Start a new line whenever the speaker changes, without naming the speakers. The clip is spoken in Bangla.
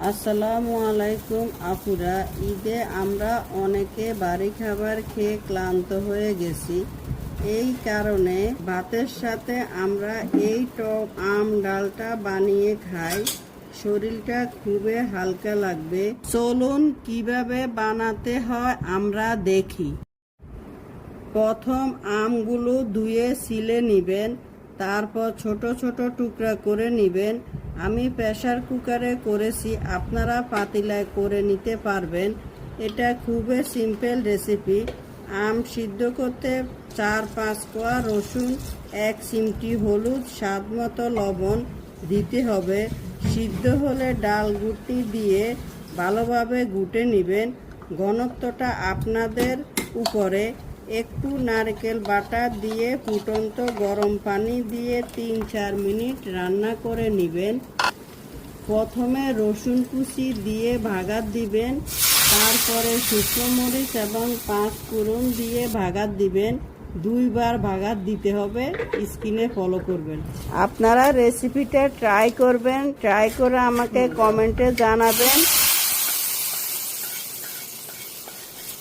আসসালামু আলাইকুম আপুরা। ঈদে আমরা অনেকে বাড়ি খাবার খেয়ে ক্লান্ত হয়ে গেছি। এই কারণে ভাতের সাথে আমরা এই টক আম ডালটা বানিয়ে খাই। শরীরটা খুবই হালকা লাগবে। চলুন কিভাবে বানাতে হয় আমরা দেখি। প্রথম আমগুলো ধুয়ে ছিলে নেবেন, তারপর ছোট ছোট টুকরা করে নেবেন। আমি প্রেসার কুকারে করেছি, আপনারা পাতিলায় করে নিতে পারবেন। এটা খুবই সিম্পল রেসিপি। আম সিদ্ধ করতে 4-5 কোয়া রসুন, 1 চিমটি হলুদ, স্বাদ মতো লবণ দিতে হবে। সিদ্ধ হলে ডাল গুটি দিয়ে ভালোভাবে গুটে নেবেন। ঘনত্বটা আপনাদের উপরে। একটু নারকেল বাটা দিয়ে ফুটন্ত গরম পানি দিয়ে 3-4 মিনিট রান্না করে নেবেন। প্রথমে রসুন কুচি দিয়ে ভাগাত দিবেন, তারপরে শুকনো মরিচ এবং 5 ফোড়ন দিয়ে ভাগাত দিবেন। 2 বার ভাগাত দিতে হবে। স্ক্রিনে ফলো করবেন। আপনারা রেসিপিটা ট্রাই করবেন, ট্রাই করে আমাকে কমেন্টে জানাবেন।